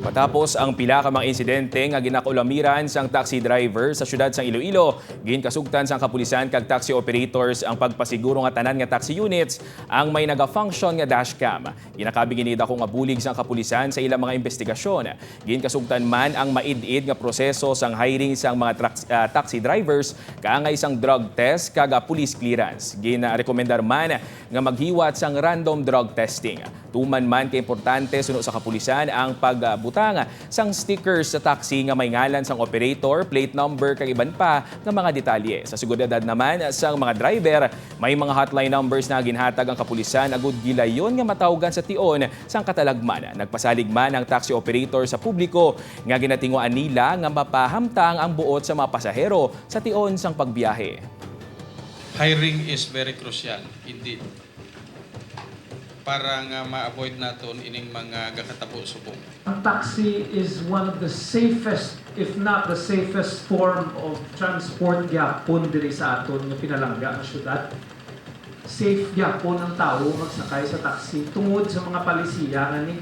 Matapos ang pila ka mga insidente nga ginakulamiran sang taxi driver sa syudad sang Iloilo, ginkasugtan sang kapulisan kag taxi operators ang pagpasiguro nga tanan nga taxi units ang may naga-function nga dashcam. Ginakabi gini dako nga bulig sang kapulisan sa ilang mga investigasyon. Ginkasugtan man ang maid-id nga proseso sang hiring sang mga taxi drivers kaangay sang drug test kag police clearance. Ginarekomendar man nga maghiwat sang random drug testing. Tuman man kay importante suno sa kapulisan ang pagbutang sang stickers sa taxi nga may ngalan sang operator, plate number kag iban pa nga mga detalye. Sa seguridad naman sang mga driver, may mga hotline numbers na ginhatag ang kapulisan agud gilayon nga matawgan sa tion sang katalagman. Nagpasalig man ang taxi operator sa publiko nga ginatinguan nila nga mapahamtang ang buot sa mga pasahero sa tion sang pagbiyahe. Hiring is very crucial indeed para nga ma-avoid naton ining mga gakatabo-subong. Ang taxi is one of the safest, if not the safest form of transport gyapon diri sa aton nga pinalangga ang syudad. Safe gyapon ang tao magsakay sa taxi tungod sa mga palisiya nga ni